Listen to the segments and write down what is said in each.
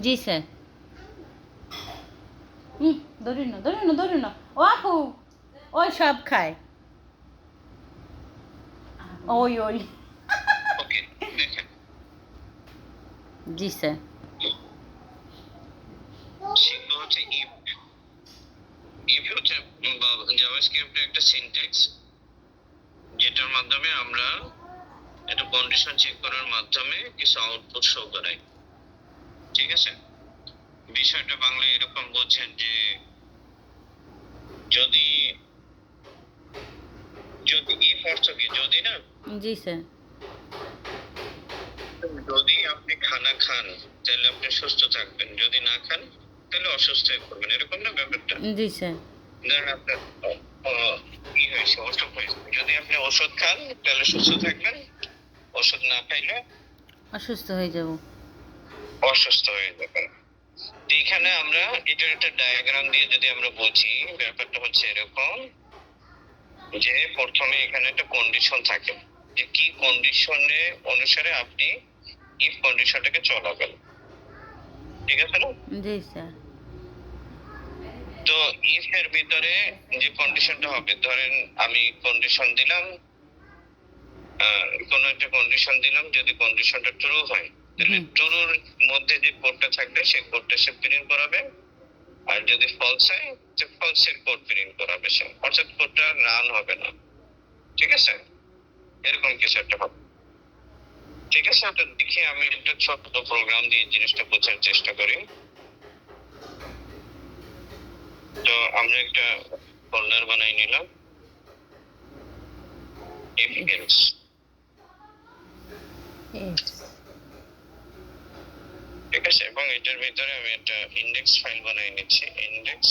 জি sir. ধরি না ধরি না ধরি না, ও আপু ওই সব খায়, ওই ওই। ওকে দেখেন, জি স্যার। সেগুলো হচ্ছে ইফ। ইফ হচ্ছে জাভাস্ক্রিপ্টের একটা সিনট্যাক্স, যেটার মাধ্যমে আমরা একটা কন্ডিশন চেক করার মাধ্যমে কিছু আউটপুট শো করাই। ঠিক আছে, বিষয়টা বাংলায় এরকম বলছেন যে যদি, যদি ইফ অর্থ কি যদি না, জি স্যার। যদি আপনি খানা খান তাহলে আপনি সুস্থ থাকবেন, যদি না খান তাহলে অসুস্থ হয়ে পড়বেন, এরকম না ব্যাপারটা? জি স্যার। ধরেন আপনার কি হয়েছে, অসুখ হয়েছে, যদি আপনি ওষুধ খান তাহলে সুস্থ থাকবেন, ওষুধ না খাইলে অসুস্থ হয়ে যাব। অসুস্থ হয়ে যাবেন। এখানে আমরা এটার একটা ডায়াগ্রাম দিয়ে যদি আমরা বুঝি, ব্যাপারটা হচ্ছে এরকম যে প্রথমে এখানে একটা কন্ডিশন থাকে, যে কি কন্ডিশনে অনুসারে আপনি ইফ কন্ডিশনটাকে চলাবেন। ঠিক আছে না? জি স্যার। তো ইফ এর ভিতরে যে কন্ডিশনটা হবে, ধরেন আমি কন্ডিশন দিলাম, কোন একটা কন্ডিশন দিলাম, যদি কন্ডিশনটা ট্রু হয় তাহলে ট্রুর মধ্যে যে কোডটা থাকবে সেই কোডটা সে প্রিন্ট করাবে, আর যদি ফলস হয় যে ফলস এর কোড প্রিন্ট করাবে সে, অর্থাৎ কোডটা রান হবে না। ঠিক আছে, এরকম কিছু একটা হবে। ঠিক আছে, তো দেখি আমি একটা ছোট প্রোগ্রাম দিয়ে জিনিসটা বোঝার চেষ্টা করি। তো আমরা একটা ফোল্ডার বানাই নিলাম, এপিকেন্স। ঠিক আছে, এবং এটার ভিতরে আমি একটা ইন্ডেক্স ফাইল বানাই নিচ্ছি, ইন্ডেক্স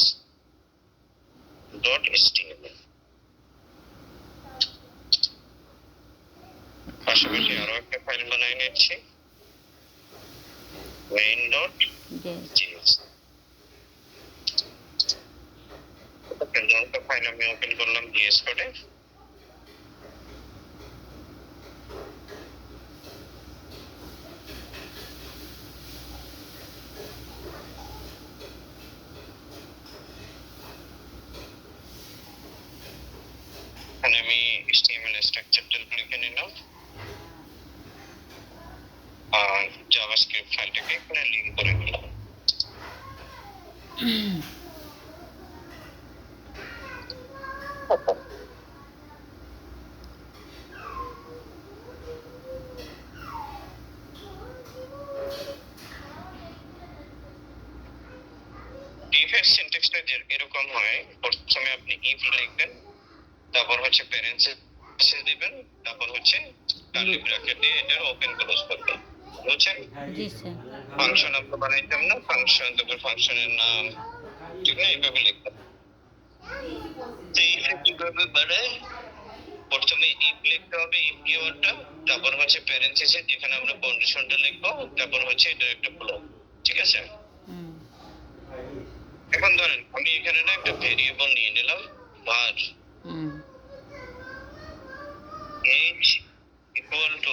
ডট এচটিএমএল। পাশাপাশি আরো একটা ফাইল বানাই নিচ্ছি, মেইন ডট জেএস। দুটো ফাইল আমি ওপেন করলাম জেএস কোডে। এখানে আমি HTML স্ট্রাকচারটা লিখে নিলাম, আর জাভাস্ক্রিপ্ট ফাইলটাকে এখানে লিংক করে নিলাম। ইফের সিনট্যাক্সটা এরকম হয়, প্রথমে আপনি ইফ লিখবেন, তারপর হচ্ছে প্যারেন্থেসিস দিবেন, তারপর হচ্ছে কার্লি ব্র্যাকেট দিয়ে এটা ওপেন ক্লোজ করবেন। বুঝছেন? জি স্যার। ফাংশন আমরা বানাইতাম না, ফাংশন, তারপর ফাংশনের নাম, ঠিক না, এইভাবে লিখতাম। তো ইফে কিভাবে বানায়, প্রথমে ইফ লিখতে হবে, ইফ কিওয়ার্ডটা, তারপর হচ্ছে প্যারেন্থেসিস যেখানে আমরা কন্ডিশনটা লিখবো, তারপর হচ্ছে এটা একটা ব্লক। ঠিক আছে, এখন ধরেন আমি এখানে না একটা ভেরিয়েবল নিয়ে নিলাম var age equal to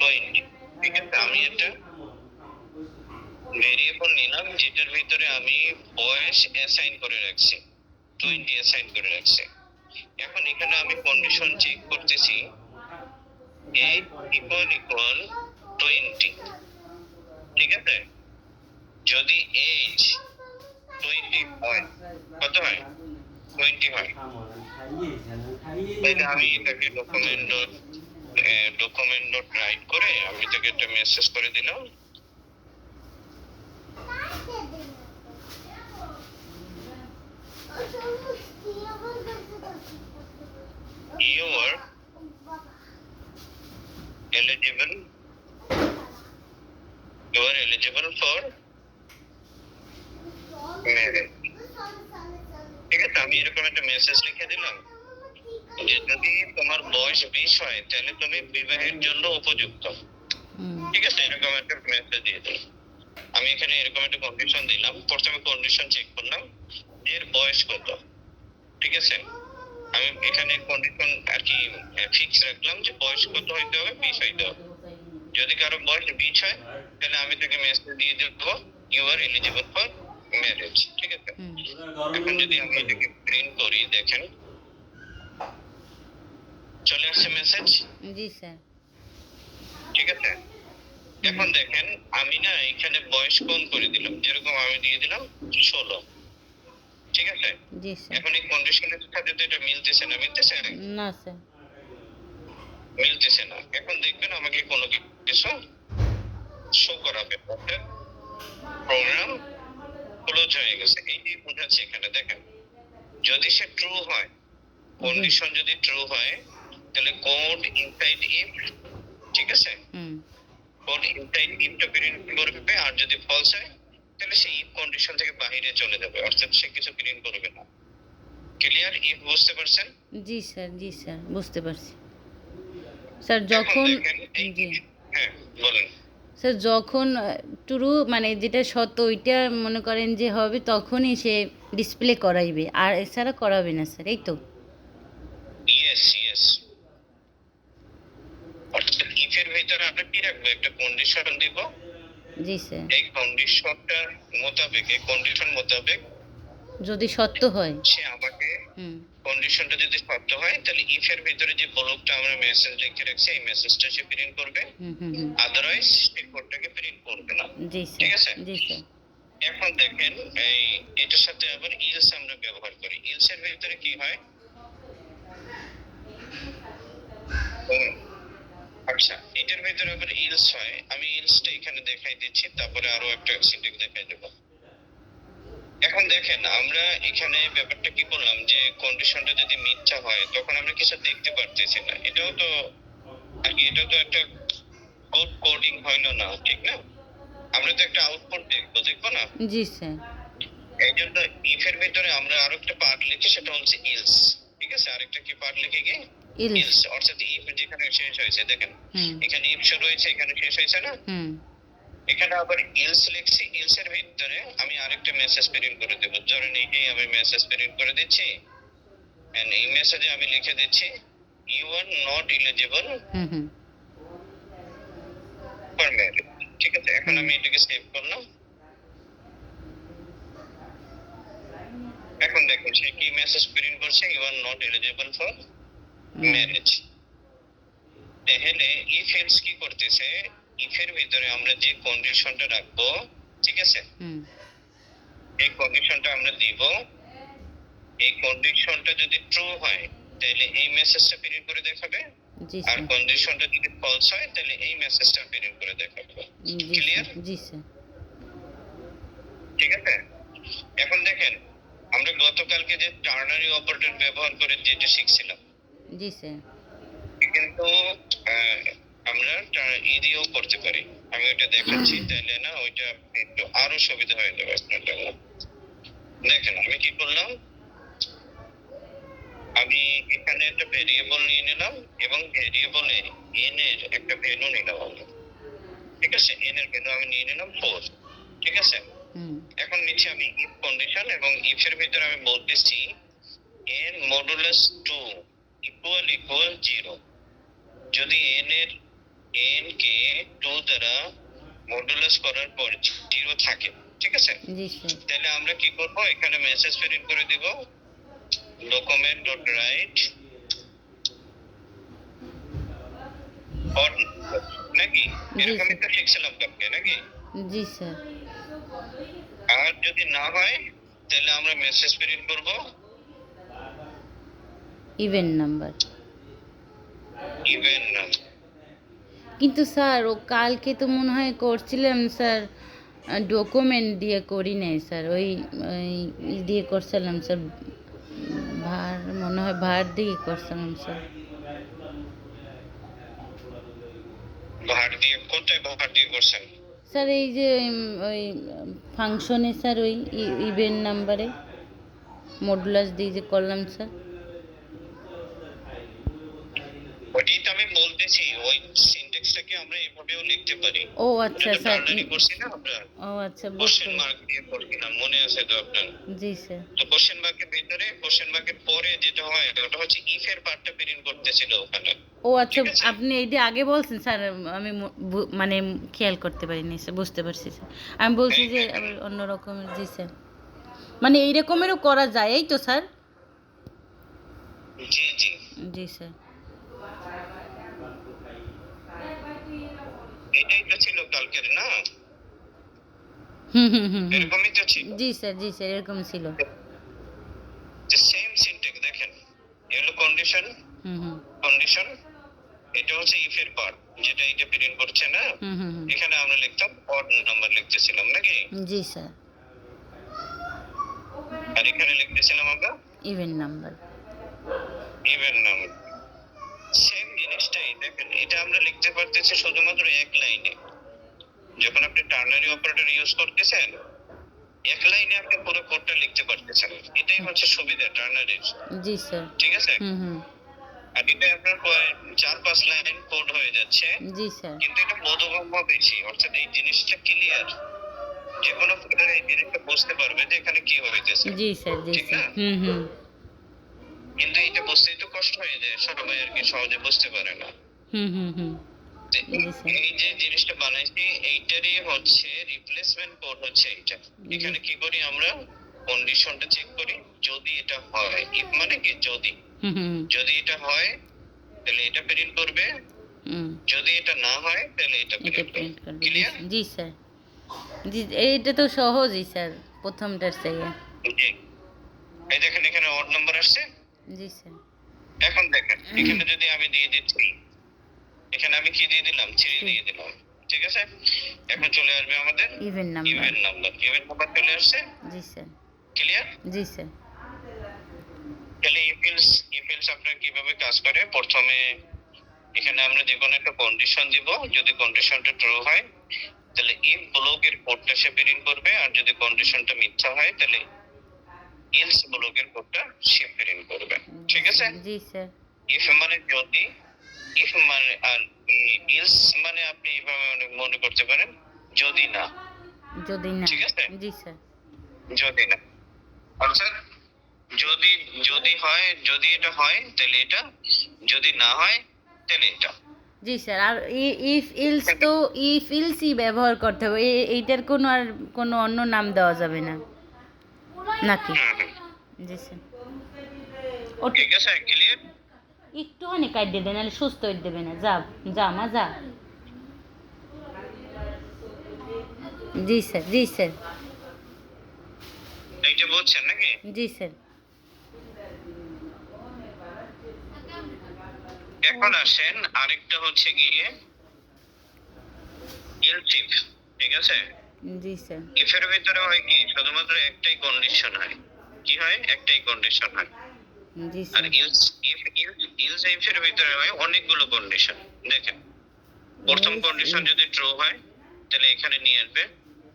20। ঠিক আছে, আমি একটা ভেরিয়েবল নিলাম যেটার ভিতরে আমি বয়স অ্যাসাইন করে রাখছি, 20 অ্যাসাইন করে রাখছি। এখন এখানে আমি কন্ডিশন চেক করতেছি age equal 20। ঠিক আছে, যদি এজ 20 হয়, কত হয়, 20 হয়, তাহলে আমি এটাকে ডকুমেন্ট ডট রাইট করে আমি এটাকে একটা মেসেজ করে দিলাম, you are eligible, you are eligible for marriage। ঠিক আছে, আমি এরকম একটা মেসেজ লিখে দিলাম যে যদি তোমার বয়স 20 হয় তাহলে তুমি বিবাহের জন্য উপযুক্ত। ঠিক আছে, এরকম একটা মেসেজ দিয়ে দিলাম। আমি এখানে এরকম একটা কন্ডিশন দিলাম, প্রথমে কন্ডিশন চেক করলাম এর বয়স কত। ঠিক আছে, আমি এখানে কন্ডিশন আর কি ফিক্স রাখলাম যে বয়স কত হইতে হবে, 20 হইতে হবে। যদি কারো বয়স 20 হয় তাহলে আমি তাকে মেসেজ দিয়ে দেবো you are eligible for marriage, ঠিক আছে। হুম। এখন যদি আমি এটাকে প্রিন্ট করি, দেখেন চলে আসছে মেসেজ, জি স্যার। ঠিক আছে। এখন দেখেন আমি না এখানে বয়স কম করে দিলাম, যেরকম আমি দিয়ে দিলাম 16, ঠিক আছে। জি স্যার। এখন এই কন্ডিশনের সাথে তো এটা মিলতেছে না, মিলতেছে না স্যার। মিলতেছে না। এখন দেখবেন আমাকে কোনো কিছু শো করাবে, প্রোগ্রাম ক্লোজ হয়ে গেছে, এইটাই বোঝাচ্ছে এখানে। দেখেন যদি সে ট্রু হয়, কন্ডিশন যদি ট্রু হয় তাহলে কোড ইনসাইড ইফ, ঠিক আছে, হুম। কোড ইনসাইড ইফটা প্রিন্ট করবে, আর যদি ফলস হয় তাহলে সেই ইফ কন্ডিশন থেকে বাইরে চলে যাবে, অর্থাৎ সে কিছু প্রিন্ট করবে না। ক্লিয়ার? ইফ বুঝতে পারছেন? জি স্যার, জি স্যার, বুঝতে পারছি স্যার। এখন যখন দেখেন জি হ্যাঁ বলেন। স্যার, যখন ট্রু মানে যেটা সত্য ওইটা মনে করেন যে হবে, তখনই সে ডিসপ্লে করাইবে, আর এছাড়া করাবে না স্যার, এই তো? ইয়েস ইয়েস, অর্থাৎ ইফের ভিতরে আমরা কি রাখবো, একটা কন্ডিশন দিব। জি স্যার। এই কন্ডিশনটা মোতাবেক, এই কন্ডিশন মোতাবেক যদি সত্য হয়। সে আমাকে, হুম কন্ডিশনটা যদি সত্য হয় তাহলে ইফের ভিতরে যে ব্লকটা আমরা মেসেজ লিখে রাখছি এই মেসেজটা সে প্রিন্ট করবে, হুম হুম হুম। আদারওয়াইজ সে কোডটাকে প্রিন্ট করবে না, জি ঠিক স্যার। আছে। জি স্যার। এখন দেখেন এই এটার সাথে আবার ইলস আমরা ব্যবহার করি। ইলসের ভিতরে কি হয়, আচ্ছা এটার ভিতরে আবার ইলস হয়, আমি ইলসটা এখানে দেখাই দিচ্ছি, তারপরে আরো একটা সিনট্যাক্স দেখাই দেব। এখন দেখেন আমরা এখানে ব্যাপারটা কি করলাম, যে কন্ডিশনটা যদি মিথ্যা হয় তখন আমরা কিছু দেখতে পারতেছি না, এটাও তো আর কি, এটাও তো একটা কোড কোডিং হইলো না, ঠিক না? আমরা তো একটা আউটপুট দেখবো, দেখবো না? জি স্যার। এই জন্য ইফের ভিতরে আমরা আরো একটা পার্ট লিখি, সেটা হচ্ছে ইলস, ঠিক আছে। আরেকটা কি পার্ট লিখে গিয়ে ইলস। ইলস, অর্থাৎ ইফ যেখানে শেষ হয়েছে, দেখেন হুম এখানে ইফ শুরু হয়েছে, এখানে শেষ হয়েছে না, হুম। এখানে আবার ইলস লিখছি, ইলসের ভিতরে আমি আরেকটা মেসেজ প্রিন্ট করে দেব। ধরেন এইটাই আমি মেসেজ প্রিন্ট করে দিচ্ছি, এন্ড এই মেসেজে আমি লিখে দিচ্ছি you are not eligible hmm hmm. For marriage, ঠিক আছে। এখন আমি এটাকে সেভ করলাম। এখন দেখুন সে কি মেসেজ প্রিন্ট করছে, you are not eligible for marriage. তাহলে ইফ এলস কি করতেছে, ইফের ভিতরে আমরা যে কন্ডিশনটা রাখবো, ঠিক আছে, হুম। এই কন্ডিশনটা আমরা দিব। এই কন্ডিশনটা যদি ট্রু হয় তাহলে এই মেসেজটা প্রিন্ট করে দেখাবে, জি আর স্যার। কন্ডিশনটা যদি ফলস হয় তাহলে এই মেসেজটা প্রিন্ট করে দেখাবে। জি ক্লিয়ার? স্যার। জি স্যার। ঠিক আছে। এখন দেখেন আমরা গতকালকে যে টার্নারি অপারেটর ব্যবহার করে যেটা শিখছিলাম, জি স্যার। কিন্তু আমরা ই দিয়েও করতে পারি। আমি ওটা দেখাচ্ছি, তাইলে না ওইটা একটু আরো সুবিধা হয়ে যাবে আপনার জন্য। দেখেন আমি কি করলাম, আমি এখানে একটা ভেরিয়েবল নিয়ে নিলাম এবং ভেরিয়েবলে n এর একটা ভ্যালু নিলাম আমি, ঠিক আছে। n এর ভ্যালু আমি নিয়ে নিলাম 4, ঠিক আছে। হুম। এখন নিচে আমি ইফ কন্ডিশন, এবং ইফ এর ভিতরে আমি বলতেছি n মডুলাস 2 ইকুয়াল 0। যদি n এর n কে 2 দ্বারা মডুলাস করার পর 0 থাকে, ঠিক আছে, জি স্যার। তাহলে আমরা কি করব, এখানে মেসেজ প্রিন্ট করে দিব document.write or নাকি এরকমই তো শিখছিলাম কালকে, নাকি? জি স্যার। আর যদি না হয় তাহলে আমরা মেসেজ প্রিন্ট করব ইভেন নাম্বার। ইভেন নাম। কিন্তু স্যার ও কালকে তো মনে হয় করছিলাম স্যার, ডকুমেন্ট দিয়ে করি নাই স্যার, ওই ওই ই দিয়ে করছিলাম স্যার, ভার মনে হয় ভার দিয়ে করছিলাম স্যার। ভার দিয়ে কোথায় ভার দিয়ে করছেন? স্যার এই যে ওই ফাংশনে স্যার, ওই ইভেন নাম্বারে মডুলাস দিয়ে যে করলাম স্যার। ওইটাই তো আমি বলতেছি, ওই সিনট্যাক্সটাকে আমরা এভাবেও লিখতে পারি। ও ওটা আচ্ছা তো স্যার। টার্নারি করছি না আমরা, ও আচ্ছা, বুঝতে কোশ্চেন মার্ক দিয়ে করছিলাম, মনে আছে তো আপনার? জি স্যার। তো কোশ্চেন মার্কের ভিতরে, কোশ্চেন মার্কের পরে যেটা হয় ওটা হচ্ছে ইফ এর পার্টটা প্রিন্ট করতেছিল ওখানে। ও আচ্ছা, ঠিক আছে? আপনি এইটা আগে বলছেন স্যার, আমি মানে খেয়াল করতে পারিনি স্যার, বুঝতে পারছি স্যার। আমি বলছি হ্যাঁ, যে হ্যাঁ, আবার হ্যাঁ। অন্য রকমের, জি স্যার। মানে এই রকমেরও করা যায়, এই তো স্যার? জি, জি। জি স্যার। এটাই তো ছিল কালকের না? হুম হুম হুম হুম। এরকমই তো ছিল। জি স্যার, জি স্যার, এরকম ছিল। যে সেম সিনট্যাক্স দেখেন। এগুলো কন্ডিশন, হুম হুম কন্ডিশন। এটা হচ্ছে ইফ এর পার্ট, যেটা এটা প্রিন্ট করছে না? হুম হুম হুম। এখানে আমরা লিখতাম অড নাম্বার লিখতেছিলাম নাকি? জি স্যার। আর এখানে লিখতেছিলাম আমরা even number. Even number. Same জিনিসটাই দেখেন, এটা আমরা লিখতে পারতেছি শুধুমাত্র এক লাইনে। যখন আপনি টার্নারি অপারেটর ইউজ করতেছেন, এক লাইনে আপনি পুরো কোডটা লিখতে পারতেছেন। এটাই হচ্ছে সুবিধা টার্নারির। জি স্যার। ঠিক আছে? হুম হুম। আর এটা আপনার 4-5 লাইন কোড হয়ে যাচ্ছে, জি স্যার। কিন্তু এটা বোধগম্য বেশি। অর্থাৎ এই জিনিসটা ক্লিয়ার, যে কোনো কোডার এই জিনিসটা বুঝতে পারবে যে এখানে কি হইতেছে। জি স্যার। জি ঠিক স্যার। না? হুম হুম কিন্তু এটা বুঝতেই তো কষ্ট হয়ে যায়, সবাই আর কি সহজে বুঝতে পারে না। হুম হুম হুম। তো জি স্যার। এই যে জিনিসটা বানাইছি, এইটারই হচ্ছে রিপ্লেসমেন্ট কোড হচ্ছে এইটা। এখানে কি করি আমরা, কন্ডিশনটা চেক করি, যদি এটা হয়, ইফ মানে কি যদি, হুম হুম যদি এটা হয় তাহলে এটা প্রিন্ট করবে, হুম। যদি এটা না হয় তাহলে এটা এটা প্রিন্ট প্রিন্ট করবে। করবে। ক্লিয়ার? জি স্যার। জি, এইটা তো সহজই স্যার, প্রথমটার থেকে। জি। এই দেখেন এখানে অড নাম্বার আসছে। জি স্যার। এখন দেখেন এখানে যদি আমি দিয়ে দিচ্ছি, এখানে আমি কি দিয়ে দিলাম, 3 দিয়ে দিলাম। ঠিক আছে? এখন চলে আসবে আমাদের even number. Even number. Even number চলে আসছে। জি স্যার। ক্লিয়ার? জি স্যার। তাহলে ইফেলস আপনার কিভাবে কাজ করে, প্রথমে এখানে আমরা যে কোনো একটা কন্ডিশন দিব, যদি কন্ডিশনটা ট্রু হয় তাহলে ইফ ব্লকের কোডটা সে প্রিন্ট করবে, আর যদি কন্ডিশনটা মিথ্যা হয় তাহলে এলস ব্লকের কোডটা সে প্রিন্ট করবে। ঠিক আছে? জি স্যার। ইফ মানে যদি, ইফ মানে, আর এলস মানে আপনি এইভাবে মনে করতে পারেন যদি না। যদি না। ঠিক আছে? জি স্যার। যদি না, অর্থাৎ যদি, যদি হয়, যদি এটা হয় তাহলে এটা, যদি না হয় তাহলে এটা। জি স্যার। আর ইফ ইলস তো ইফ ইলসই ব্যবহার করতে হবে, এইটার কোনো আর কোনো অন্য নাম দেওয়া যাবে না নাকি? হুম, হুম। জি স্যার। ঠিক আছে, ক্লিয়ার? একটুখানি কাট দিয়ে দেন, নাহলে সুস্থ হয়ে দেবে না। যা, যা মা যা। জি স্যার। জি স্যার। এইটা বলছেন নাকি? জি স্যার। এখন আসেন আরেকটা হচ্ছে গিয়ে এলস ইফ। ঠিক আছে? জি স্যার। ইফ এর ভিতরে হয় কি, শুধুমাত্র একটাই কন্ডিশন হয়। কি হয়? একটাই কন্ডিশন হয়। জি আর স্যার। ইলস ইফ এর ভিতরে হয় অনেকগুলো কন্ডিশন। দেখেন, প্রথম কন্ডিশন যদি ট্রু হয় তাহলে এখানে নিয়ে আসবে,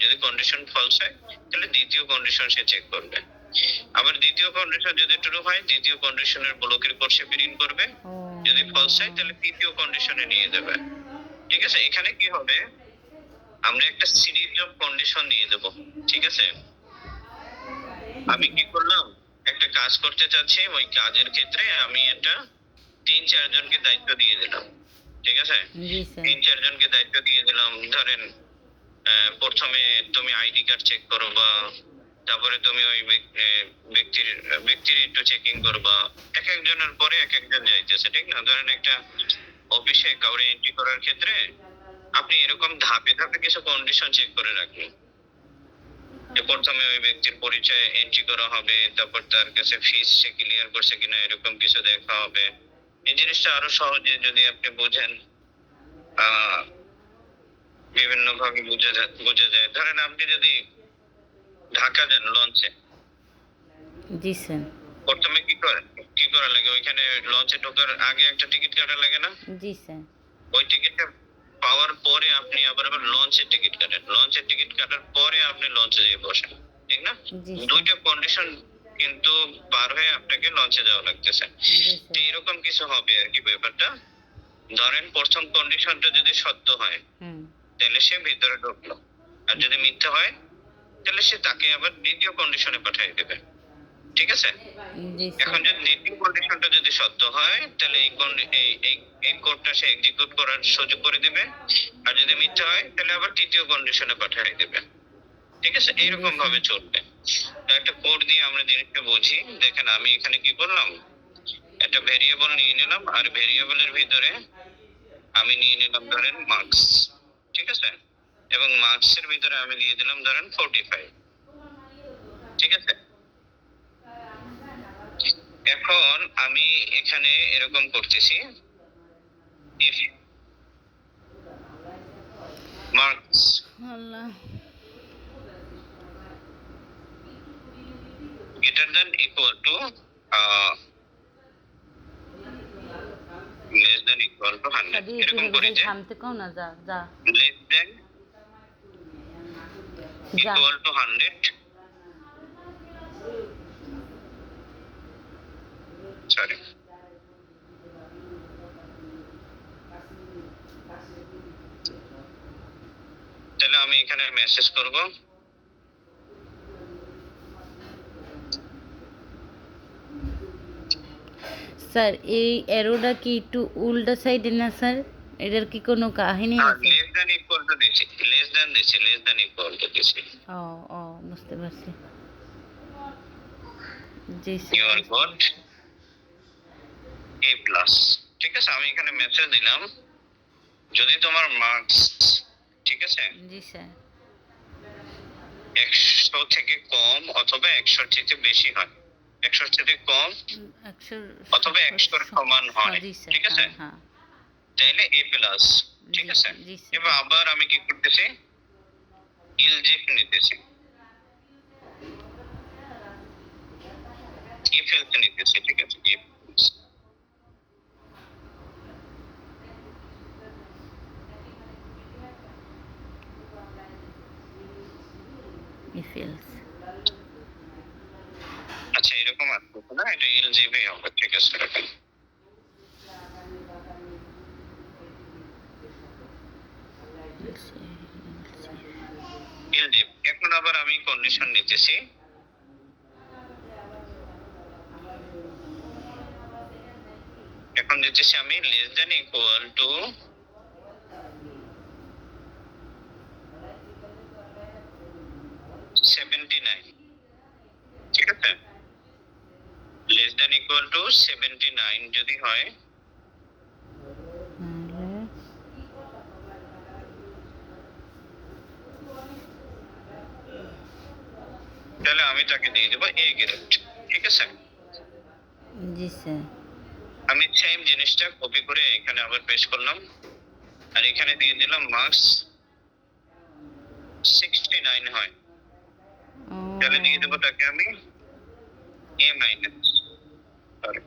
যদি কন্ডিশন ফলস হয় তাহলে দ্বিতীয় কন্ডিশন সে চেক করবে। আবার দ্বিতীয় কন্ডিশন যদি ট্রু হয়, দ্বিতীয় কন্ডিশনের ব্লকের কোড সে প্রিন্ট করবে, ও যদি ফলস হয় তাহলে তৃতীয় কন্ডিশনে নিয়ে যাবে। ঠিক আছে? এখানে কি হবে, আমরা একটা সিরিজ অফ কন্ডিশন দিয়ে দেব। ঠিক আছে? আমি কি করলাম, একটা কাজ করতে চাচ্ছি, ওই কাজের ক্ষেত্রে আমি এটা 3-4 জনকে দায়িত্ব দিয়ে দিলাম। ঠিক আছে? জি স্যার। 3-4 জনকে দায়িত্ব দিয়ে দিলাম। ধরেন প্রথমে তুমি আইডি কার্ড চেক করবা, তারপরে তুমি ওই ব্যক্তির ব্যক্তির একটু চেকিং করবা। এক একজনের পরে এক একজন যাইতেছে, ঠিক না? ধরেন একটা অফিসে কাউরে এন্ট্রি করার ক্ষেত্রে আপনি এরকম ধাপে ধাপে কিছু কন্ডিশন চেক করে রাখবেন। যে প্রথমে ওই ব্যক্তির পরিচয় এন্ট্রি করা হবে, তারপর তার কাছে ফিস সে ক্লিয়ার করছে কিনা এরকম কিছু দেখা হবে। এই জিনিসটা আরো সহজে যদি আপনি বোঝেন, বিভিন্ন ভাবে বোঝা যায়। ধরেন আপনি যদি ঢাকা যান লঞ্চে, জি স্যার। প্রথমে কি করা লাগে, ওইখানে লঞ্চে ঢোকার আগে একটা টিকিট কাটা লাগে না? জি স্যার। ওই টিকিটটা পাওয়ার পরে আপনি আবার লঞ্চের টিকিট কাটেন, লঞ্চের টিকিট কাটার পরে আপনি লঞ্চে যেয়ে বসেন। ঠিক না? জি স্যার। দুইটা কন্ডিশন কিন্তু পার হয়ে আপনাকে লঞ্চে যাওয়া লাগতেছে। জি তো স্যার। এরকম কিছু হবে আর কি ব্যাপারটা। ধরেন প্রথম কন্ডিশনটা যদি সত্য হয় হুম। তাহলে সে ভিতরে ঢুকলো, আর যদি মিথ্যা হয় তাহলে সে তাকে আবার দ্বিতীয় কন্ডিশনে পাঠিয়ে দেবে। ঠিক আছে? জি এখন স্যার। যদি দ্বিতীয় কন্ডিশনটা যদি সত্য হয় তাহলে এই কোডটা সে এক্সিকিউট করার সুযোগ করে দিবে, আর যদি মিথ্যা হয় তাহলে আবার তৃতীয় কন্ডিশনে পাঠিয়ে দেবে। ঠিক আছে? জি এইরকম স্যার। ভাবে চলবে। তো একটা কোড দিয়ে আমরা জিনিসটা বুঝি। দেখেন আমি এখানে কি করলাম, একটা ভেরিয়েবল নিয়ে নিলাম, আর ভেরিয়েবলের ভিতরে আমি নিয়ে নিলাম ধরেন মার্কস। ঠিক আছে? এবং মার্কস এর ভিতরে আমি দিয়ে দিলাম ধরেন 45। ঠিক আছে? এখন আমি এখানে এরকম করতেছি, if marks Allah. greater than equal to less than equal to 100 সাদি একটু এরকম হেলে করি যাই যে থামতে কও না, যা যা less than যা। equal to 100, sorry, তাহলে আমি এখানে মেসেজ করব স্যার এই অ্যারোটা কি একটু উল্টা সাইডে না স্যার? এটার কি কোনো কাহিনী আছে? less than equal to দিছি, less than দিছি, less than equal to দিছি। ও ও, বুঝতে পারছি। জি You স্যার, are বুঝতে got পারছি। A plus। ঠিক আছে? আমি এখানে মেসেজ দিলাম যদি তোমার মার্কস, ঠিক আছে, জি স্যার। 100 থেকে কম অথবা 100 থেকে বেশি হয়, 100 থেকে কম 100। অথবা 100 সমান হয়, জি স্যার, ঠিক আছে, হ্যাঁ হ্যাঁ। তাহলে A প্লাস। ঠিক জি আছে? জি স্যার। এবার আবার আমি কি করতেছি, ইলজিফ নিতেছি, ইফ এলস নিতেছি। ঠিক আছে? If if else. আচ্ছা এরকম আসছে না, এটা ইলজিফই হবে। ঠিক আছে? এরকম ইলজিফ। এখন আবার আমি কন্ডিশন নিতেছি, এখন দিতেছি আমি লেস দেন ইকুয়াল টু 79। ঠিক আছে? লেস দেন ইকুয়াল টু 79 যদি হয় তাহলে আমি তাকে দিয়ে দেবো এ গ্রেড। ঠিক আছে? জি স্যার। আমি সেম জিনিসটা কপি করে এখানে আবার পেস্ট করলাম, আর এখানে দিয়ে দিলাম মার্কস 69 হয় তাহলে দিয়ে দেবো তাকে আমি এ মাইনাস। সরি,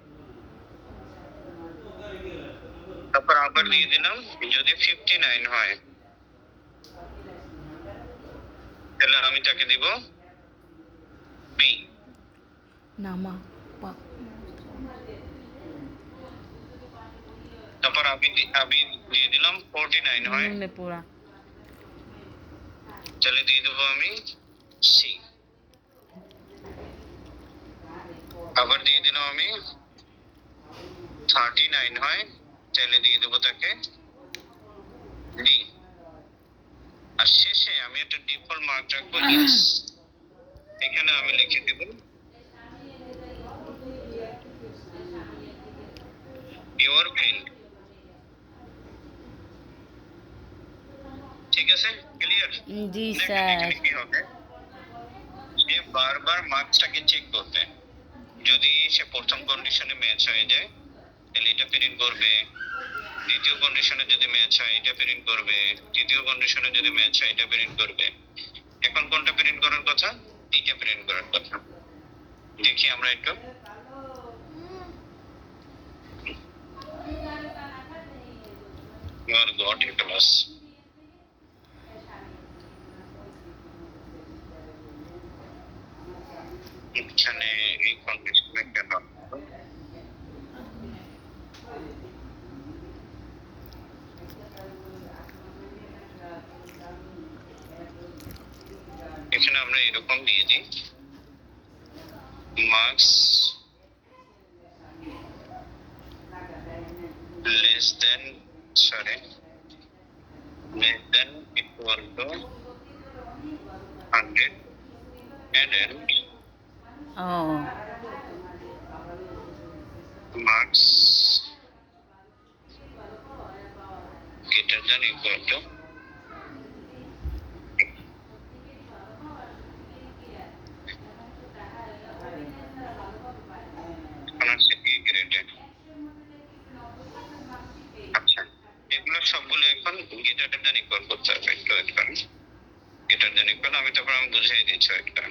তারপর আবার দিয়ে দিলাম যদি 59 হয় তাহলে আমি তাকে দিব বি। নামা। তারপর আমি দিয়ে দিলাম 49 হয় পুরা। তাহলে দিয়ে দেবো আমি সি। আবার দিয়ে দিলাম আমি 39 হয় তাহলে দিয়ে দেবো তাকে ডি। আর শেষে আমি একটা ডিফল্ট মার্ক রাখবো ইলস। এখানে আমি লিখে দেব ইওর ফিল্ড। ঠিক আছে? ক্লিয়ার? জি দেখেন স্যার। এখানে কি হবে, সে বারবার মার্কসটাকে চেক করবে। যদি সে প্রথম কন্ডিশনে ম্যাচ হয়ে যায় তাহলে এটা প্রিন্ট করবে, দ্বিতীয় কন্ডিশনে যদি ম্যাচ হয় এটা প্রিন্ট করবে, তৃতীয় কন্ডিশনে যদি ম্যাচ হয় এটা প্রিন্ট করবে। এখন কোনটা প্রিন্ট করার কথা? এইটা প্রিন্ট করার কথা। দেখি আমরা একটু, you are got a plus। এখানে এই কন্ডিশনে কেন এখানে আমরা এরকম দিয়ে দিই marks less than sorry less than equal to 100 and then ও marks greater than equal to A graded। আচ্ছা, এগুলো সবগুলো এখন greater than equal করতে হবে। একটু wait করুন। greater than equal আমি বুঝিয়ে দিচ্ছি একটা।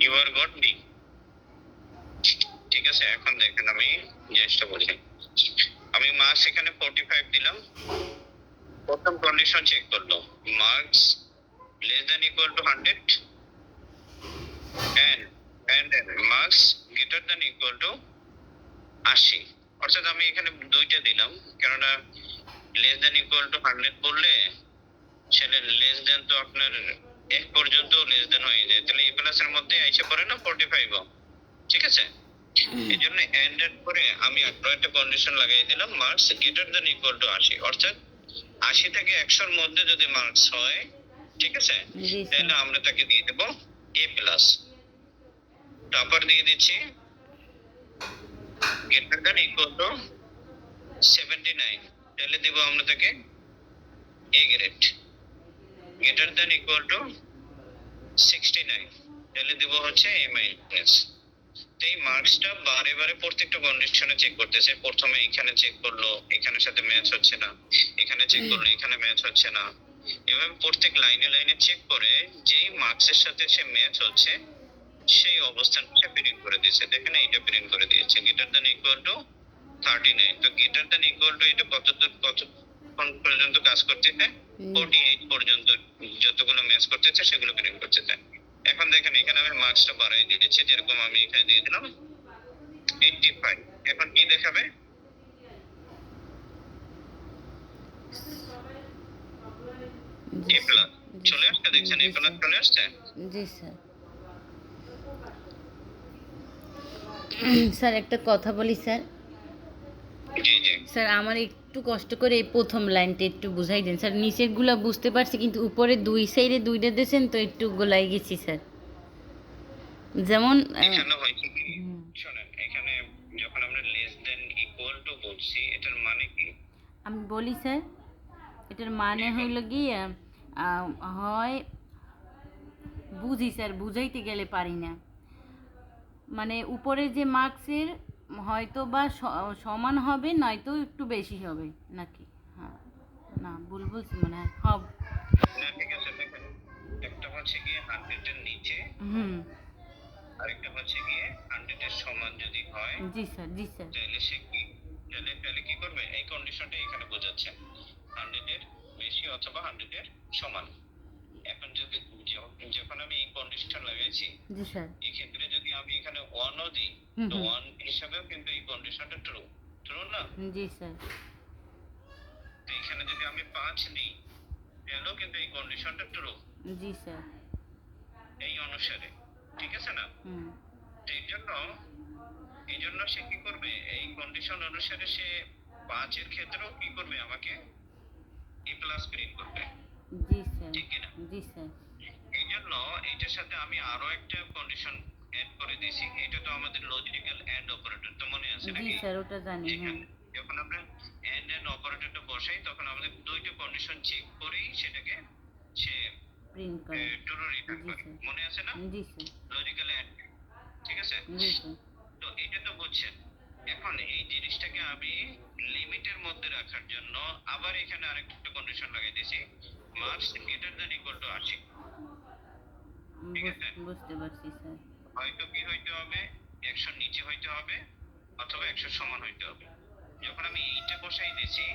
You are got me। ঠিক আছে, এখন দেখেন আমি জিনিসটা বলি। আমি মার্কস এখানে 45 দিলাম, প্রথম কন্ডিশন চেক করলো marks less than equal to 100 and marks greater than equal to 80। অর্থাৎ আমি এখানে দুইটা দিলাম, কেননা লেস দ্যান ইকুয়াল টু 100 বললে সেটা লেস দ্যান তো আপনার 1 পর্যন্ত লেস দ্যান হয়ে যায়, তাহলে এ প্লাস এর মধ্যে আইসা পড়ে না 45। ঠিক আছে, এই জন্য এন্ড এর পরে আমি আরো একটা কন্ডিশন লাগাই দিলাম marks greater than equal to 80। অর্থাৎ 80 থেকে 100 এর মধ্যে যদি মার্কস হয়, ঠিক আছে, জি স্যার তাহলে আমরা তাকে দিয়ে দেব এ প্লাস। টপার দিয়ে দিচ্ছি গ্রেটার দ্যান ইকুয়াল টু 79, তাহলে দেব আমরা তাকে A grade. Greater than equal to 69, তাহলে দেব হচ্ছে এ মাইনাস। এই মার্কসটা বারে বারে প্রত্যেকটা কন্ডিশনে চেক করতেছে। প্রথমে এখানে চেক করলো, এখানের সাথে ম্যাচ হচ্ছে না, এখানে চেক করলো, এখানে ম্যাচ হচ্ছে না, এভাবে প্রত্যেক লাইনে লাইনে চেক করে যেই মার্কসের সাথে সে ম্যাচ হচ্ছে সেই অবস্থানটা প্রিন্ট করে দিয়েছে। দেখেন এইটা প্রিন্ট করে দিয়েছে গ্রেটার দ্যান ইকুয়াল টু 39। তো গ্রেটার দ্যান ইকুয়াল টু এটা কতক্ষণ পর্যন্ত কাজ করতেছে? 48 পর্যন্ত যতগুলো ম্যাচ করতেছে সেগুলো প্রিন্ট করতেছে। এখন দেখেন এখানে আমি মার্কসটা বাড়াই দিয়েছি, যেরকম আমি এখানে দিয়ে দিলাম 85। এখন কি দেখাবে? এ প্লাস চলে আসছে, দেখছেন এ প্লাস চলে আসছে। জি স্যার। স্যার একটা কথা বলি স্যার। জি জি স্যার আমার একটু কষ্ট করে এই প্রথম লাইনটা একটু বুঝাই দেন স্যার। নিচের গুলা বুঝতে পারছি, কিন্তু উপরে দুই সাইডে দুইটা দিয়েছেন তো একটু গোলাই গেছি স্যার। যেমন এখানে হয়েছে কি, শুনেন এখানে যখন আমরা লেস দেন ইকুয়াল টু বলছি এটার মানে কি? আমি বলি স্যার, এটার মানে হইল গিয়ে হয়, বুঝি স্যার, বুঝাইতে গেলে পারি না। মানে উপরে যে মার্কসের হয়তো বা সমান হবে, নয়তো একটু বেশি হবে নাকি? হ্যাঁ, না ভুল বলছি মনে হয়। না ঠিক আছে, দেখেন একটা হচ্ছে গিয়ে 100 এর নিচে, আরেকটা হচ্ছে গিয়ে 100 এর সমান যদি হয়, জি স্যার, জি স্যার। তাহলে সে কি, তাহলে কি করবে? এই কন্ডিশনটা এখানে বোঝাচ্ছে 100 এর বেশি অথবা 100 এর সমান। এখন যদি যখন আমি এই কন্ডিশন লাগাইছি, জি স্যার। এই ক্ষেত্রে যদি আমি এখানে 1 ও দিই, তো 1 হিসাবেও কিন্তু এই কন্ডিশনটা ট্রু, ট্রু না? জি স্যার। তো এখানে যদি আমি 5 দিই, তাহলেও কিন্তু এই কন্ডিশনটা ট্রু জি স্যার। এই অনুসারে, ঠিক আছে না? তো এই জন্য সে কি করবে, এই কন্ডিশন অনুসারে সে 5 এর ক্ষেত্রেও কি করবে, আমাকে এ প্লাস প্রিন্ট করবে। জি স্যার। ঠিক কি না? জি স্যার। এই জন্য এটার সাথে আমি আরো একটা কন্ডিশন অ্যাড করে দিয়েছি। এটা তো আমাদের লজিক্যাল এন্ড অপারেটর, তো মনে আছে জি নাকি? স্যার, ওটা জানি। হ্যাঁ, যখন আমরা এন্ড এন্ড অপারেটরটা বসাই তখন আমাদের দুইটা কন্ডিশন চেক করেই সেটাকে সে প্রিন্ট করে। ট্রু রিটার্ন জি করে, স্যার। মনে আছে না? জি স্যার। লজিক্যাল এন্ড, ঠিক আছে? জি স্যার। তো এটা তো বুঝছেন। এখন এই জিনিসটাকে আমি লিমিটের মধ্যে রাখার জন্য আবার এখানে আরেকটা কন্ডিশন লাগাই দিয়েছি, marks greater than equal to 80। ঠিক আছে, বুঝতে পারছি স্যার। হয়তো কি হইতে হবে, 100 নিচে হইতে হবে, অথবা 100 সমান হইতে হবে। যখন আমি এইটা বসাই দিয়েছি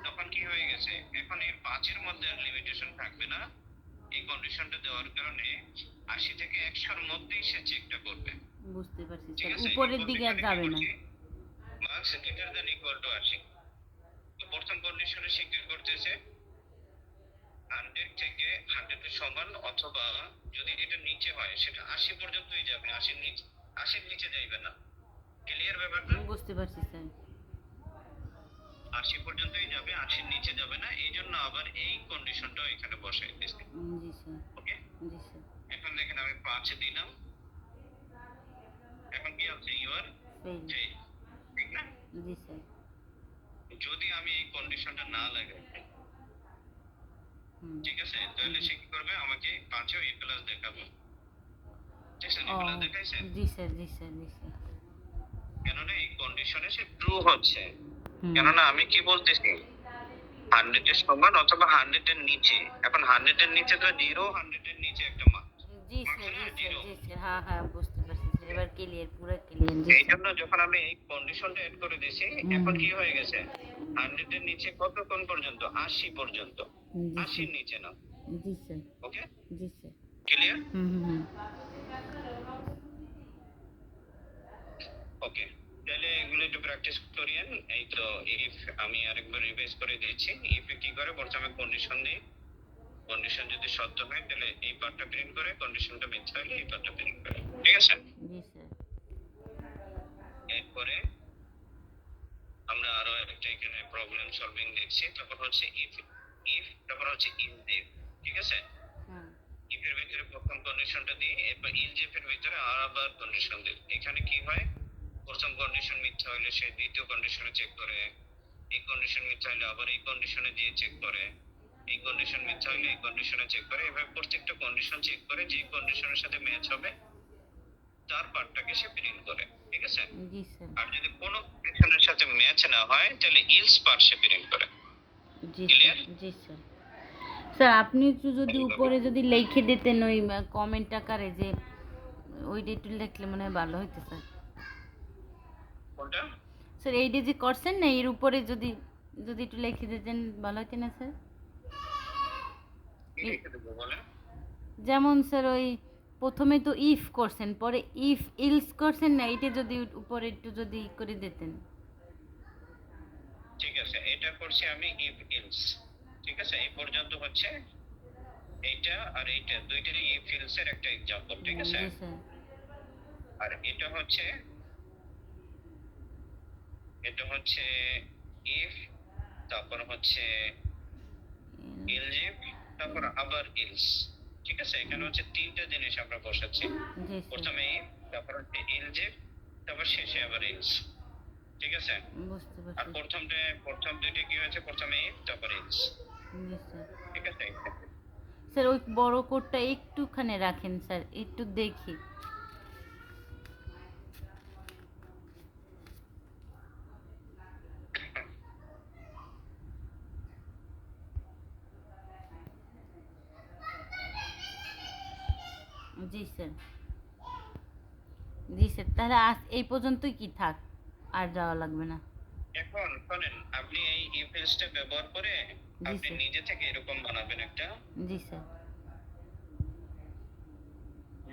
তখন কি হয়ে গেছে, এখন এই 5 এর মধ্যে আর লিমিটেশন থাকবে না। এই কন্ডিশনটা দেওয়ার কারণে 80 থেকে 100 এর মধ্যেই সে চেকটা করবে। বুঝতে পারছি ঠিক স্যার, আছে, উপরের এখন দিকে আর এখানে কি যাবে না। করছি, marks greater than equal to 80। তো প্রথম কন্ডিশনে সে কি করতেছে, 100 থেকে 100 এর সমান, অথবা যদি এটা নিচে হয় সেটা 80 পর্যন্তই যাবে, 80 নিচে, 80 নিচে যাইবে না। ক্লিয়ার ব্যাপারটা? বুঝতে পারছি স্যার। 80 পর্যন্তই যাবে, 80 নিচে যাবে না। এই জন্য আবার এই কন্ডিশনটাও এখানে বসাই দিয়েছি। জি স্যার। ওকে, জি স্যার। এখন দেখেন আমি 5 দিলাম, এখন কি আছে, ইউ আর ফেল। ফেল, ঠিক না? জি স্যার। যদি আমি এই কন্ডিশনটা না লাগাই, হুম। ঠিক আছে, তাহলে সে কি করবে, আমাকে 5এও এ প্লাস দেখাবে। ঠিক আছে, এ ও প্লাস দেখাইছে, জি স্যার, জি স্যার, জি স্যার। কেননা এই কন্ডিশনে সে ট্রু হচ্ছে। হুম। কেননা আমি কি বলতেছি, 100 এর সমান অথবা 100 এর নিচে। এখন 100 এর নিচে তো 0, 100 এর নিচে একটা মার্ক, জি মার্ক স্যার, না জি স্যার, 0। জি স্যার। হ্যাঁ হ্যাঁ, বুঝতে পারছি স্যার, এবার ক্লিয়ার, পুরো ক্লিয়ার। জি এই স্যার। জন্য যখন আমি এই কন্ডিশনটা এড করে দিয়েছি, এখন কি হয়ে গেছে, 100 এর নিচে কত কোন পর্যন্ত, 80 পর্যন্ত, জি 80 স্যার। এর নিচে না। জি স্যার। ওকে, জি স্যার। ক্লিয়ার? হুম হুম হুম। ওকে, তাহলে এগুলো একটু প্র্যাকটিস করিয়েন। এই তো, ইফ আমি আরেকবার রিভাইজ করে দিচ্ছি। ইফ কি করে, প্রথমে কন্ডিশন দিই, কন্ডিশন যদি সত্য হয় তাহলে এই পার্টটা প্রিন্ট করে, কন্ডিশনটা মিথ্যা হলে এই পার্টটা প্রিন্ট করে। ঠিক আছে, জি স্যার। এরপরে আমরা আরো একটা এখানে প্রবলেম সলভিং দেখছি। তারপর হচ্ছে ইফ, তারপর হচ্ছে ইফ দিই। ঠিক আছে, হুম। ইফ এর ভিতরে প্রথম কন্ডিশনটা দিই, এরপর ইফ এর ভিতরে আবার কন্ডিশন দিই। এখানে কি হয়, প্রথম কন্ডিশন মিথ্যা হলে সে দ্বিতীয় কন্ডিশনে চেক করে, এই কন্ডিশন মিথ্যা হলে আবার এই কন্ডিশনে দিয়ে চেক করে, এই কন্ডিশন মিথ্যা হলে এই কন্ডিশনে চেক করে। এভাবে প্রত্যেকটা কন্ডিশন চেক করে, যে কন্ডিশনের সাথে ম্যাচ হবে তার পার্টটাকে সে প্রিন্ট করে। ঠিক আছে, জি স্যার। আর যদি কোনো কন্ডিশনের সাথে ম্যাচ না হয় তাহলে ইলস পার্ট সে প্রিন্ট করে। জি স্যার। ক্লিয়ার? জি স্যার। স্যার আপনি একটু যদি উপরে যদি লিখে দিতেন ওই কমেন্ট আকারে, যে ওইটা একটু লিখলে মনে হয় ভালো হইতো স্যার। কোনটা? স্যার এইটা যে করছেন না, এর উপরে যদি যদি একটু লিখে দিতেন ভালো হতো না স্যার? কি লিখে দেবো বলেন? যেমন স্যার ওই প্রথমে তো ইফ করছেন, পরে ইফ ইলস করছেন না, এটা যদি উপরে একটু যদি করে দিতেন। ঠিক আছে, এটা করছি আমি ইফ ইলস। ঠিক আছে, এই পর্যন্ত হচ্ছে এইটা আর এইটা দুইটারই ইফ ইলস এর একটা এক্সাম্পল। ঠিক আছে, জি স্যার। আর এটা হচ্ছে, এটা হচ্ছে ইফ, তারপর হচ্ছে ইলজিফ, তারপর আবার ইলস। ঠিক আছে, এখানে হচ্ছে তিনটা জিনিস আমরা বসাচ্ছি। জি স্যার। প্রথমে ইফ, তারপর হচ্ছে ইলজিফ, তারপর শেষে আবার ইলস। ঠিক আছে, বুঝতে আর পারছি। প্রথম দুইটা কি হয়েছে, প্রথমে ইফ তারপর ইলস। জি স্যার। ঠিক আছে, স্যার ওই বড় কোডটা একটুখানি রাখেন স্যার, একটু দেখি। জি স্যার। জি স্যার, তাহলে আজ এই পর্যন্তই কি থাক, আর যাওয়া লাগবে না। এখন শোনেন, আপনি এই ইফ ইলসটা ব্যবহার করে জি আপনি স্যার। নিজে থেকে এরকম বানাবেন, একটা জি স্যার।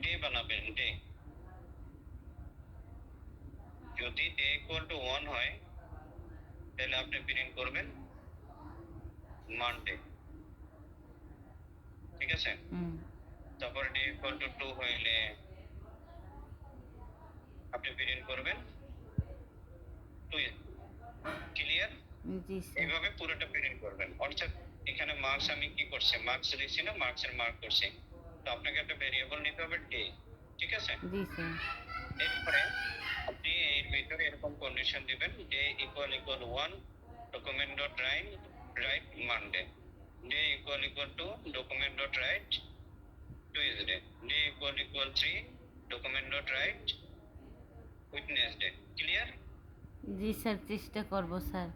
ডে বানাবেন, ডে। যদি ডে ইকুয়াল টু 1 হয় তাহলে আপনি প্রিন্ট করবেন মানডে। ঠিক আছে, হুম। তারপর ডে ইকুয়াল টু 2 হইলে আপনি প্রিন্ট করবেন টুইজ। ক্লিয়ার? জি স্যার। এইভাবে পুরোটা প্রিন্ট করবেন। অর্থাৎ এখানে মার্কস আমি কি করছি, মার্কস দিচ্ছি না, মার্কসের মার্ক করছি। তো আপনাকে একটা ভেরিয়েবল নিতে হবে ডে। ঠিক আছে, জি স্যার। এরপরে আপনি এর ভিতরে এরকম কন্ডিশন দিবেন, day equal 1, document dot write Monday, day equal to document dot write Tuesday, day equal 3, document dot write Wednesday. Clear? জি স্যার, চেষ্টা করব স্যার।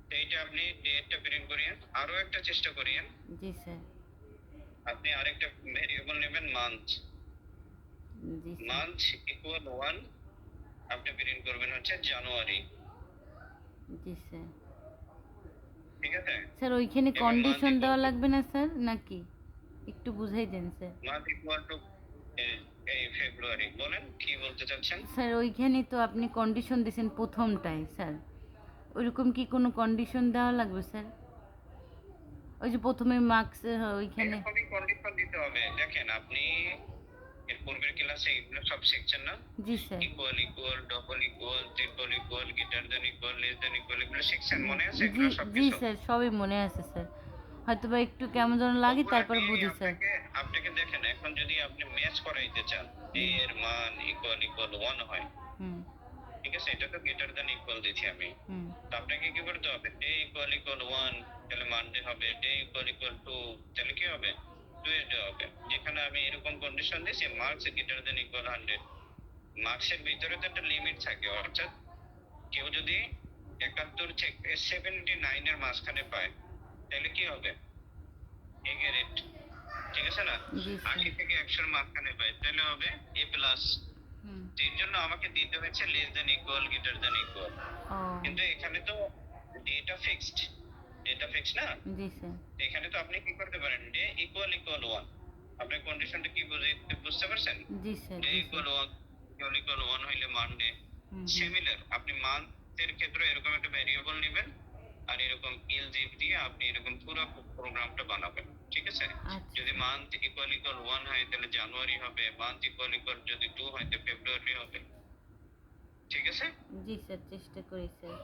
তো এইটা আপনি ডেটটা প্রিন্ট করিয়েন। আরো একটা চেষ্টা করিয়েন, জি স্যার। আপনি আরেকটা ভেরিয়েবল নেবেন মান্থ, জি স্যার। মান্থ ইকুয়াল 1, আপনি প্রিন্ট করবেন হচ্ছে জানুয়ারি, জি স্যার। ঠিক আছে? স্যার ওইখানে এবার কন্ডিশন দেওয়া লাগবে না স্যার, নাকি একটু বুঝাই দেন স্যার। মান্থ ইকুয়াল টু এই ফেব্রুয়ারি। বলেন কি বলতে চাচ্ছেন? স্যার ওইখানে তো আপনি কন্ডিশন দিয়েছেন প্রথমটায় স্যার, ওইরকম কি কোনো কন্ডিশন দেওয়া লাগবে স্যার? ওই যে প্রথমে মার্কস ওইখানে। এরকমই কন্ডিশন দিতে হবে। দেখেন আপনি এর পূর্বের ক্লাসে এগুলো সব শিখছেন না? জি sir. Equal equal, double equal, triple equal, greater than equal, less than equal, এগুলো শিখছেন, মনে আছে জি এগুলো জি সবকিছু? স্যার, সবই মনে আছে স্যার, হয়তো বা একটু কেমন যেন লাগে তখন তারপর আমি বুঝি স্যার। আপনাকে দেখেন, এখন যদি আপনি ম্যাচ করাইতে চান, a এর মান ইকুয়াল ইকুয়াল 1 হয়, হুম ঠিক আছে? এটা তো গ্রেটার দেন ইকুয়াল দিছি আমি। হুম তো আপনাকে কি করতে হবে? ডে ইকুয়াল ইকুয়াল 1 তাহলে মানডে হবে, ডে ইকুয়াল ইকুয়াল 2 তাহলে কি হবে? টুইসডে হবে। যেখানে আমি এরকম কন্ডিশন দিয়েছি মার্কস গ্রেটার দেন ইকুয়াল 100, মার্কসের ভিতরে তো একটা লিমিট থাকে, অর্থাৎ কেউ যদি 71 থেকে 79 এর মাঝখানে পায় তাহলে কি হবে? এ গ্রেড, ঠিক আছে না? জি স্যার। 80 থেকে 100 এর মাঝখানে পায় তাহলে হবে এ প্লাস। হুম। এর জন্য আমাকে দিতে হয়েছে less than equal, greater than equal. ও কিন্তু এখানে তো ডেটা ফিক্সড, ডেটা ফিক্সড না? জি স্যার। এখানে তো আপনি কি করতে পারেন, ডে ইকুয়াল ইকুয়াল 1। আপনি কন্ডিশনটা কি বুঝতে পারছেন? জি স্যার। ডে জি ইকুয়াল স্যার। 1 ইকুয়াল ইকুয়াল 1 হইলে মানডে। হুম হুম। সিমিলার আপনি মান্থের ক্ষেত্রে এরকম একটা ভেরিয়েবল নেবেন আর এরকম ইলজিভ দিয়ে আপনি এরকম পুরো প্রোগ্রামটা বানাবেন, ঠিক আছে? আচ্ছা যদি মান্থ ইকুয়াল ইকুয়াল 1 হয় তাহলে জানুয়ারি হবে, মান্থ ইকুয়াল ইকুয়াল যদি 2 হয় তাহলে ফেব্রুয়ারি হবে, ঠিক আছে? জি স্যার, চেষ্টা করি স্যার।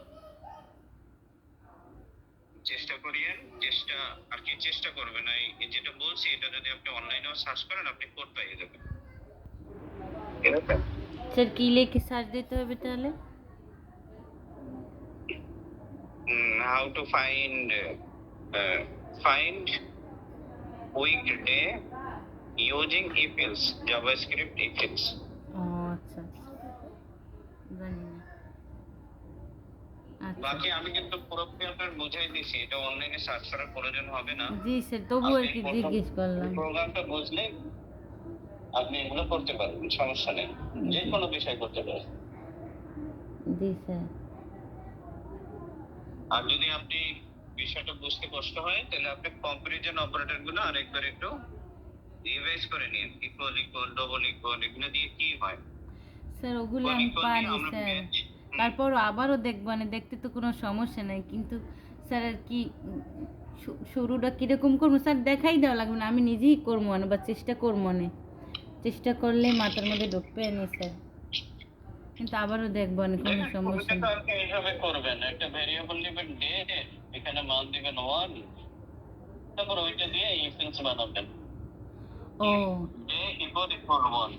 চেষ্টা করিয়েন, চেষ্টা আর কি চেষ্টা করবেন। এই যেটা বলছি এটা যদি আপনি অনলাইনেও সার্চ করেন আপনি কোড পেয়ে যাবেন, ঠিক আছে? স্যার কি লিখে সার্চ দিতে হবে তাহলে? How to find weekday using if-else, JavaScript if-else. ও আচ্ছা আচ্ছা, জানি না। আচ্ছা বাকি আমি কিন্তু পুরোপুরি আপনার বুঝাই দিছি, এটা অনলাইনে সার্চ করার প্রয়োজন হবে না। জি স্যার, তবু আর কি জিজ্ঞেস করলাম। প্রোগ্রামটা বুঝলে আপনি এগুলো করতে পারবেন, সমস্যা নেই, যে কোনো বিষয় করতে পারেন। জি স্যার। আর যদি আপনি বিষয়টা বুঝতে কষ্ট হয় তাহলে আপনি কম্পারিজন অপারেটর গুলো আরেকবার একটু রিভাইজ করে নিন। ইকুয়াল ইকুয়াল, ডবল ইকুয়াল, এগুলো দিয়ে কি হয়? স্যার ওগুলো ইকুয়াল আমি ইকুয়াল দিয়ে পারি আমরা স্যার, ম্যাচ। তারপর আবারও দেখবো, মানে দেখতে তো কোনো সমস্যা নাই, কিন্তু স্যার আর কি শুরুটা কীরকম করবো স্যার দেখাই দেওয়া লাগবে না, আমি নিজেই করবো মানে, বা চেষ্টা করবো মানে, চেষ্টা করলে মাথার মধ্যে ঢুকবে না স্যার, কিন্তু আবারও দেখবো না, কোনো সমস্যা নেই। আপনি এইভাবে করবেন, একটা ভেরিয়েবল নেবেন ডে, এখানে মান দিবেন 1, তারপর ওইটা দিয়ে ইনস্ট্যান্স বানাবেন। ও ডে ইকুয়াল ইকুয়াল 1,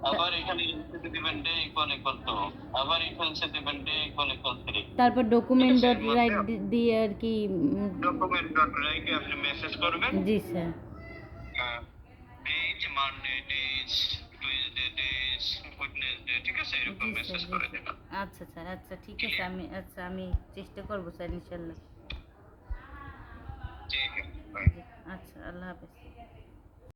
আবার এখানে ইনস্ট্যান্স দিবেন ডে ইকুয়াল ইকুয়াল 2, আবার ইনস্ট্যান্সে দিবেন ডে ইকুয়াল ইকুয়াল 3। তারপর ডকুমেন্ট ডট রাইট দিয়ে আর কি। ডকুমেন্ট ডট রাইটে আপনি মেসেজ করবেন, জি sir. Days, Monday days, Tuesday days, Wednesday, ঠিক আছে? এরকম জি স্যার। মেসেজ জি করে স্যার। দেবেন। আচ্ছা স্যার, আচ্ছা ঠিক আছে, আমি চেষ্টা করবো স্যার ইনশাল্লাহ। ঠিক আছে, জি, আচ্ছা, আল্লাহ হাফেজ।